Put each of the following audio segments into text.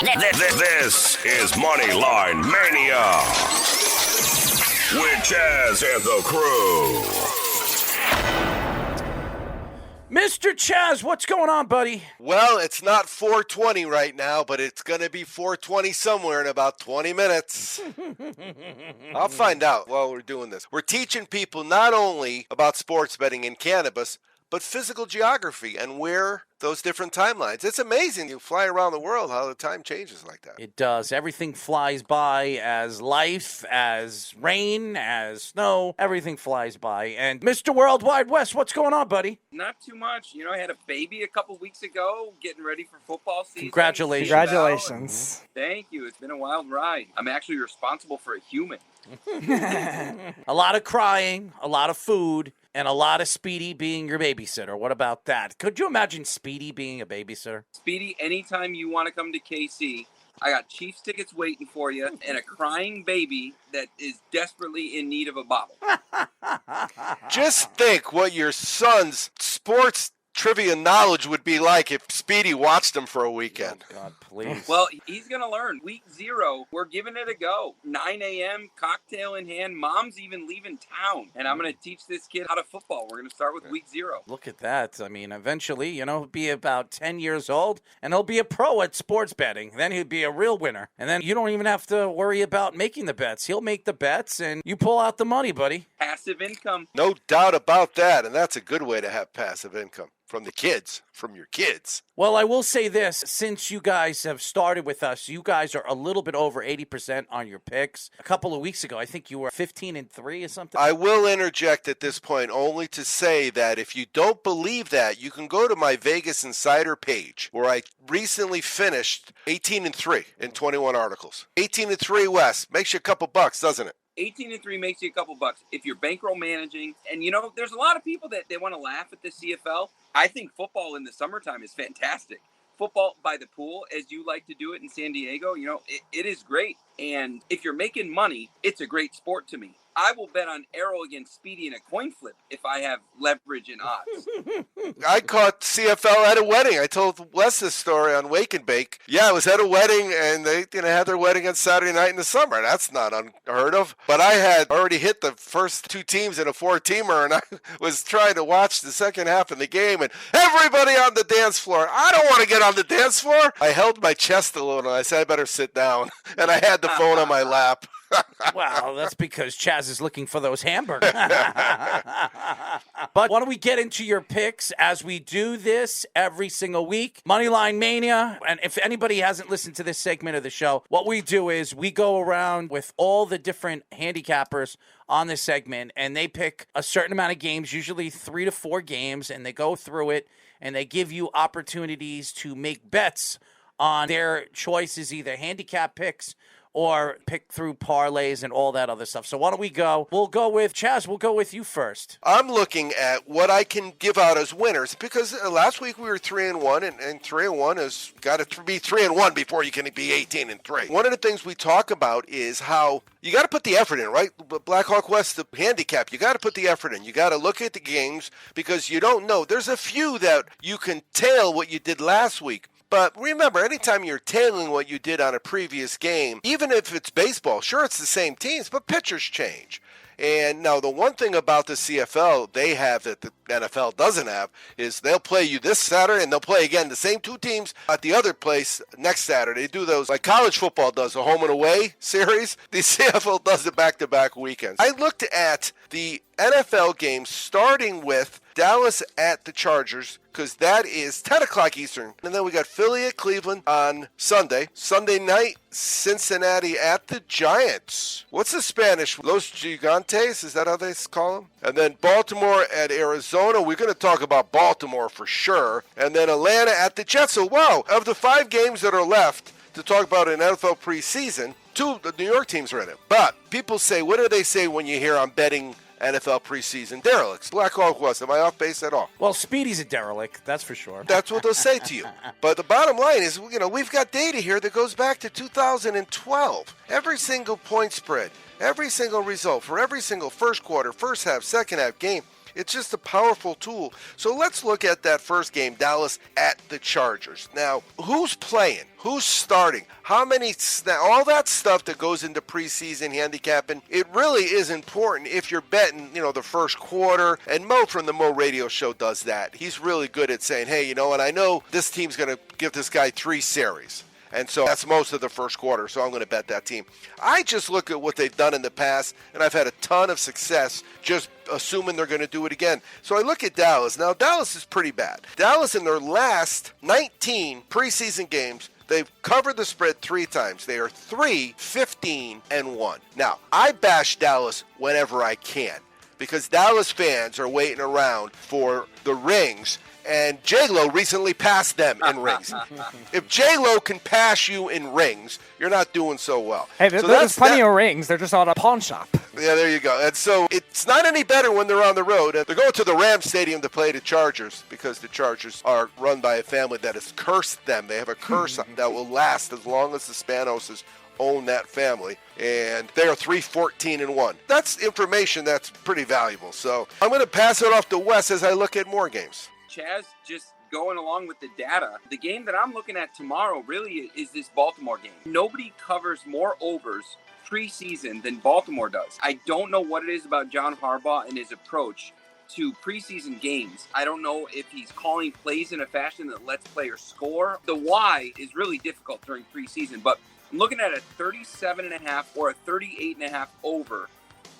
This is Moneyline Mania with Chaz and the crew. Mr. Chaz, what's going on, buddy? Well, it's not 4:20 right now, but it's going to be 4:20 somewhere in about 20 minutes. I'll find out while we're doing this. We're teaching people not only about sports betting and cannabis, but physical geography and where those different timelines. It's amazing. You fly around the world, how the time changes like that. It does. Everything flies by as life, as rain, as snow. Everything flies by. And Mr. Worldwide West, what's going on, buddy? Not too much. You know, I had a baby a couple weeks ago, getting ready for football season. Congratulations. Thank you. It's been a wild ride. I'm actually responsible for a human. A lot of crying, a lot of food, and a lot of Speedy being your babysitter. What about that? Could you imagine Speedy being a babysitter? Speedy, anytime you want to come to KC, I got Chiefs tickets waiting for you and a crying baby that is desperately in need of a bottle. Just think what your son's sports trivia knowledge would be like if Speedy watched him for a weekend. Oh, God, please. Well, he's going to learn. Week 0, we're giving it a go. 9 a.m., cocktail in hand. Mom's even leaving town. And I'm going to teach this kid how to football. We're going to start with week 0. Look at that. I mean, eventually, he'll be about 10 years old, and he'll be a pro at sports betting. Then he'll be a real winner. And then you don't even have to worry about making the bets. He'll make the bets, and you pull out the money, buddy. Passive income. No doubt about that, and that's a good way to have passive income. From your kids. Well, I will say this. Since you guys have started with us, you guys are a little bit over 80% on your picks. A couple of weeks ago, I think you were 15-3 or something. I will interject at this point only to say that if you don't believe that, you can go to my Vegas Insider page where I recently finished 18-3 in 21 articles. 18-3 West makes you a couple bucks, doesn't it? 18-3 makes you a couple bucks if you're bankroll managing. And, there's a lot of people that they want to laugh at the CFL. I think football in the summertime is fantastic. Football by the pool, as you like to do it in San Diego, it is great. And if you're making money, it's a great sport to me. I will bet on Arrow against Speedy in a coin flip if I have leverage and odds. I caught CFL at a wedding. I told Wes this story on Wake and Bake. Yeah, I was at a wedding, and they had their wedding on Saturday night in the summer. That's not unheard of. But I had already hit the first 2 teams in a 4-teamer, and I was trying to watch the second half of the game, and everybody on the dance floor. I don't want to get on the dance floor. I held my chest a little, and I said, I better sit down. And I had the phone on my lap. Well, that's because Chaz is looking for those hamburgers. But why don't we get into your picks as we do this every single week? Moneyline Mania. And if anybody hasn't listened to this segment of the show, what we do is we go around with all the different handicappers on this segment, and they pick a certain amount of games, usually 3 to 4 games, and they go through it, and they give you opportunities to make bets on their choices, either handicap picks or pick through parlays and all that other stuff. So why don't we go? We'll go with Chaz. We'll go with you first. I'm looking at what I can give out as winners because last week we were 3-1, and 3-1 has got to be 3-1 before you can be 18-3. One of the things we talk about is how you got to put the effort in, right? Blackhawk West, the handicap, you got to put the effort in. You got to look at the games because you don't know. There's a few that you can tail what you did last week. But remember, anytime you're tailing what you did on a previous game, even if it's baseball, sure, it's the same teams, but pitchers change. And now the one thing about the CFL they have that the NFL doesn't have is they'll play you this Saturday and they'll play again the same 2 teams at the other place next Saturday. They do those like college football does, a home and away series. The CFL does it back-to-back weekends. I looked at the NFL games starting with Dallas at the Chargers because that is 10 o'clock Eastern. And then we got Philly at Cleveland on Sunday. Sunday night, Cincinnati at the Giants. What's the Spanish? Los Gigantes? Is that how they call them? And then Baltimore at Arizona. We're going to talk about Baltimore for sure. And then Atlanta at the Jets. So, wow, of the 5 games that are left to talk about in NFL preseason, 2 of the New York teams are in it. But people say, what do they say when you hear I'm betting NFL preseason? Derelicts. Blackhawk West. Am I off base at all? Well, Speedy's a derelict, that's for sure. That's what they'll say to you. But the bottom line is, we've got data here that goes back to 2012. Every single point spread, every single result for every single first quarter, first half, second half game It's just a powerful tool. So let's look at that first game, Dallas at the Chargers. Now, who's playing? Who's starting? How many all that stuff that goes into preseason handicapping, it really is important if you're betting, the first quarter. And Mo from the Mo Radio Show does that. He's really good at saying, hey, and I know this team's going to give this guy 3 series. And so that's most of the first quarter, so I'm going to bet that team. I just look at what they've done in the past, and I've had a ton of success just assuming they're going to do it again. So I look at Dallas. Now, Dallas is pretty bad. Dallas, in their last 19 preseason games, they've covered the spread 3 times. They are 3-15-1. Now, I bash Dallas whenever I can because Dallas fans are waiting around for the rings. And J-Lo recently passed them in rings. If J-Lo can pass you in rings, you're not doing so well. Hey, there's plenty of rings. They're just on a pawn shop. Yeah, there you go. And so it's not any better when they're on the road. And they're going to the Rams Stadium to play the Chargers because the Chargers are run by a family that has cursed them. They have a curse that will last as long as the Spanoses own that family, and they are 3-14-1. That's information that's pretty valuable. So I'm going to pass it off to Wes as I look at more games. Chaz, just going along with the data, the game that I'm looking at tomorrow really is this Baltimore game. Nobody covers more overs preseason than Baltimore does. I don't know what it is about John Harbaugh and his approach to preseason games. I don't know if he's calling plays in a fashion that lets players score. The why is really difficult during preseason, but I'm looking at a 37.5 or a 38.5 over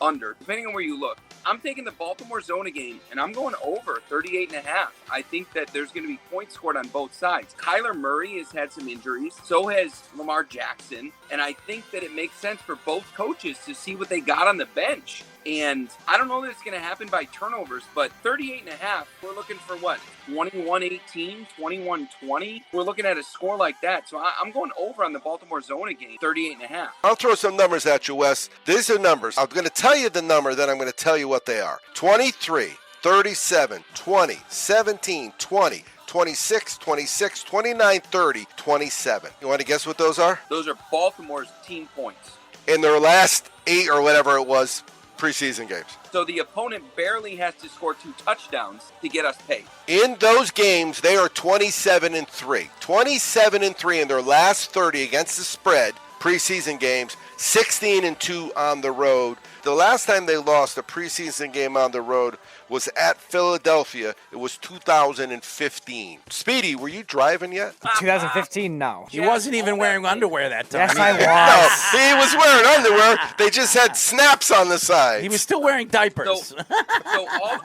under, depending on where you look. I'm taking the Baltimore Zona game, and I'm going over 38.5. I think that there's going to be points scored on both sides. Kyler Murray has had some injuries. So has Lamar Jackson. And I think that it makes sense for both coaches to see what they got on the bench. And I don't know that it's going to happen by turnovers, but 38.5, we're looking for what? 21-18, 21-20. We're looking at a score like that. So I'm going over on the Baltimore Zona game, 38.5. I'll throw some numbers at you, Wes. These are numbers. I'm going to tell you the number, then I'm going to tell you what they are. 23, 37, 20, 17, 20, 26, 26, 29, 30, 27. You want to guess what those are? Those are Baltimore's team points. In their last 8 or whatever it was, preseason games. So the opponent barely has to score 2 touchdowns to get us paid. In those games, they are 27-3. 27-3 in their last 30 against the spread, preseason games, 16-2 on the road. The last time they lost a preseason game on the road was at Philadelphia. It was 2015. Speedy, were you driving yet? 2015, no. He wasn't even wearing underwear that time. Yes, I was. No, he was wearing underwear. They just had snaps on the side. He was still wearing diapers. So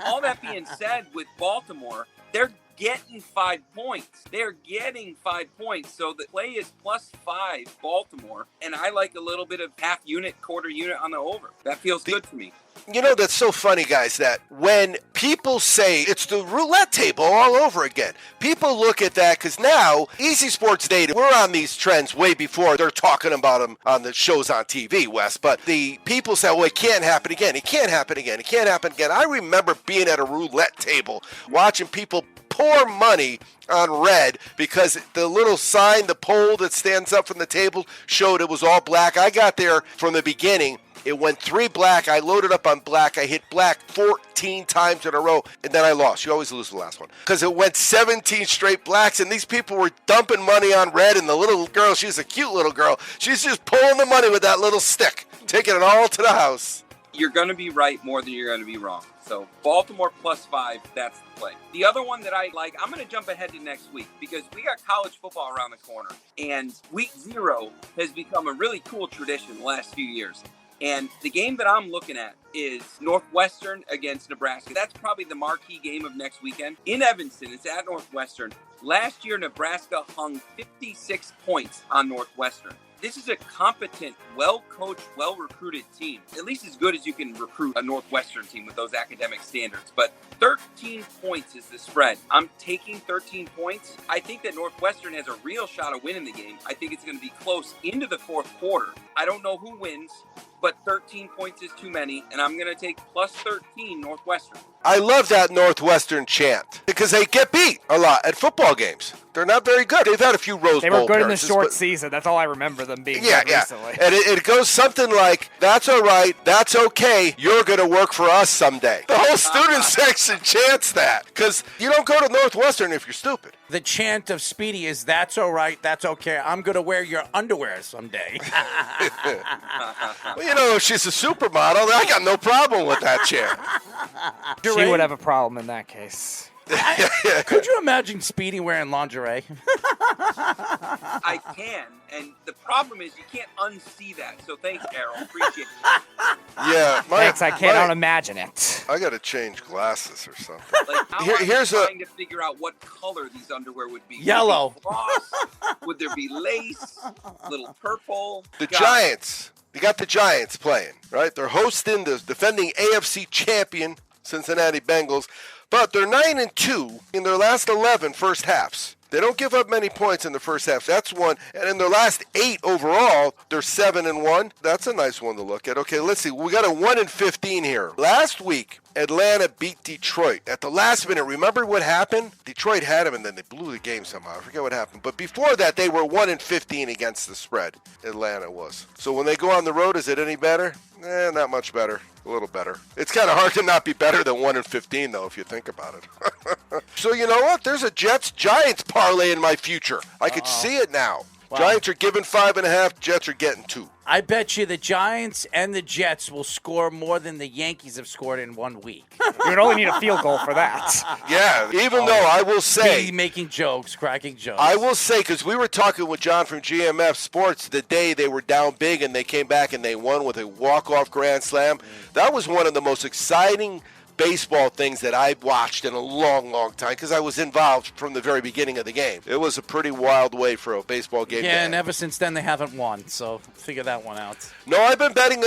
all that being said, with Baltimore, they're getting 5 points. They're getting 5 points. So the play is +5 Baltimore. And I like a little bit of half unit, quarter unit on the over. That feels good to me. You know, that's so funny, guys, that when people say it's the roulette table all over again, people look at that because now, Easy Sports Data, we're on these trends way before they're talking about them on the shows on TV, Wes. But the people say, well, it can't happen again. It can't happen again. It can't happen again. I remember being at a roulette table watching people pour money on red because the little sign, the pole that stands up from the table showed it was all black. I got there from the beginning. It went 3 black. I loaded up on black. I hit black 14 times in a row, and then I lost. You always lose the last one because it went 17 straight blacks, and these people were dumping money on red, and the little girl, she's a cute little girl. She's just pulling the money with that little stick, taking it all to the house. You're going to be right more than you're going to be wrong. So Baltimore +5, that's the play. The other one that I like, I'm going to jump ahead to next week because we got college football around the corner. And week 0 has become a really cool tradition the last few years. And the game that I'm looking at is Northwestern against Nebraska. That's probably the marquee game of next weekend. In Evanston, it's at Northwestern. Last year, Nebraska hung 56 points on Northwestern. This is a competent, well-coached, well-recruited team. At least as good as you can recruit a Northwestern team with those academic standards. But 13 points is the spread. I'm taking 13 points. I think that Northwestern has a real shot of winning the game. I think it's going to be close into the fourth quarter. I don't know who wins, but 13 points is too many, and I'm going to take +13 Northwestern. I love that Northwestern chant because they get beat a lot at football games. They're not very good. They've had a few Rose Bowl They were good in the appearances, short season. That's all I remember them being Yeah, good yeah. recently. And it goes something like, that's all right, that's okay, you're going to work for us someday. The whole student section chants that, because you don't go to Northwestern if you're stupid. The chant of Speedy is, that's all right, that's okay. I'm going to wear your underwear someday. Well, you know, if she's a supermodel, I got no problem with that chant. She would have a problem in that case. Could you imagine Speedy wearing lingerie? I can, and the problem is you can't unsee that. So thanks, Errol. Appreciate it. Yeah. Thanks, I cannot imagine it. I got to change glasses or something. Like, how Here's I'm trying to figure out what color these underwear would be. Yellow. Would, gloss? Would there be lace? Little purple? The God. Giants. You got the Giants playing, right? They're hosting the defending AFC champion Cincinnati Bengals, but they're 9-2 in their last 11 first halves. They don't give up many points in the first half. That's one. And in their last 8 overall, they're 7-1. That's a nice one to look at. Okay, let's see. We got a 1-15 here. Last week, Atlanta beat Detroit at the last minute. Remember what happened? Detroit had them, and then they blew the game somehow. I forget what happened. But before that, they were 1-15 against the spread. Atlanta was. So when they go on the road, is it any better? Not much better. A little better. It's kind of hard to not be better than 1-15, though, if you think about it. So you know what? There's a Jets-Giants parlay in my future. I could see it now. Wow. Giants are giving 5.5. Jets are getting 2. I bet you the Giants and the Jets will score more than the Yankees have scored in 1 week. You would only need a field goal for that. Yeah, even though I will say... Be making jokes, cracking jokes. I will say, because we were talking with John from GMF Sports the day they were down big and they came back and they won with a walk-off grand slam. That was one of the most exciting baseball things that I've watched in a long, long time because I was involved from the very beginning of the game. It was a pretty wild way for a baseball game. Yeah, and ever since then they haven't won, so figure that one out. No, I've been betting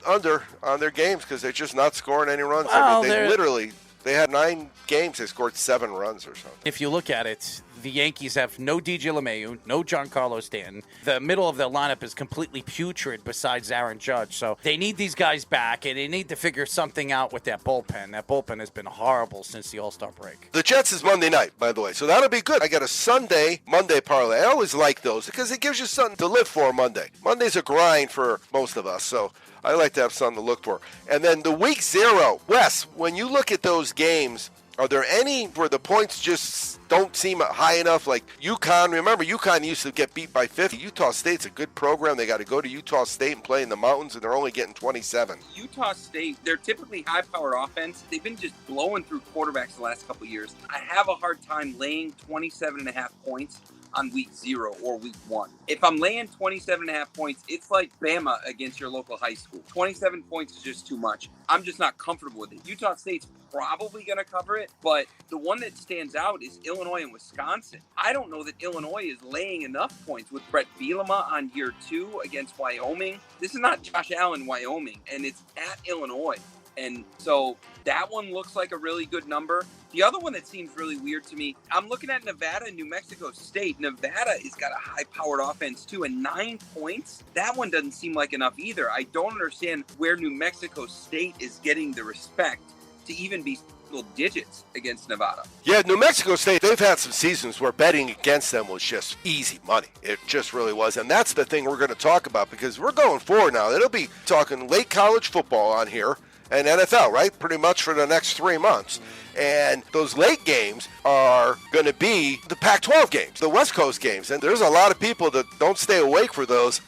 under on their games because they're just not scoring any runs. Well, They had 9 games. They scored 7 runs or something. If you look at it, the Yankees have no DJ LeMahieu, no Giancarlo Stanton. The middle of their lineup is completely putrid besides Aaron Judge. So they need these guys back, and they need to figure something out with that bullpen. That bullpen has been horrible since the All-Star break. The Jets is Monday night, by the way, so that'll be good. I got a Monday parlay. I always like those because it gives you something to live for Monday. Monday's a grind for most of us, so I like to have something to look for. And then the week 0, Wes, when you look at those games, are there any where the points just don't seem high enough? Like UConn, remember UConn used to get beat by 50. Utah State's a good program. They got to go to Utah State and play in the mountains, and they're only getting 27. Utah State, they're typically high-powered offense. They've been just blowing through quarterbacks the last couple of years. I have a hard time laying 27.5 points on week 0 or week 1. If I'm laying 27.5 points, it's like Bama against your local high school. 27 points is just too much. I'm just not comfortable with it. Utah State's probably going to cover it, but the one that stands out is Illinois and Wisconsin. I don't know that Illinois is laying enough points with Brett Bielema on year 2 against Wyoming. This is not Josh Allen, Wyoming, and it's at Illinois. And so that one looks like a really good number. The other one that seems really weird to me, I'm looking at Nevada and New Mexico State. Nevada has got a high-powered offense, too, and 9 points. That one doesn't seem like enough either. I don't understand where New Mexico State is getting the respect to even be single digits against Nevada. Yeah, New Mexico State, they've had some seasons where betting against them was just easy money. It just really was. And that's the thing we're going to talk about because we're going forward now. It'll be talking late college football on here. And NFL, right? Pretty much for the next 3 months. And those late games are going to be the Pac-12 games, the West Coast games. And there's a lot of people that don't stay awake for those.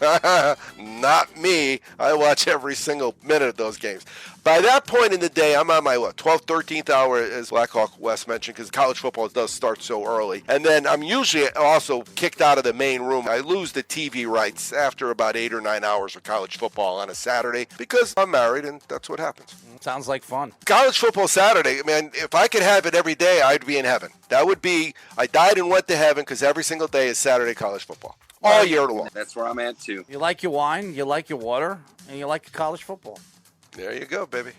Not me. I watch every single minute of those games. By that point in the day, I'm on my, 12th, 13th hour, as Blackhawk West mentioned, because college football does start so early. And then I'm usually also kicked out of the main room. I lose the TV rights after about 8 or 9 hours of college football on a Saturday because I'm married, and that's what happens. Sounds like fun. College football Saturday, man, if I could have it every day, I'd be in heaven. That would be, I died and went to heaven because every single day is Saturday college football. All year long. That's where I'm at, too. You like your wine, you like your water, and you like your college football. There you go, baby.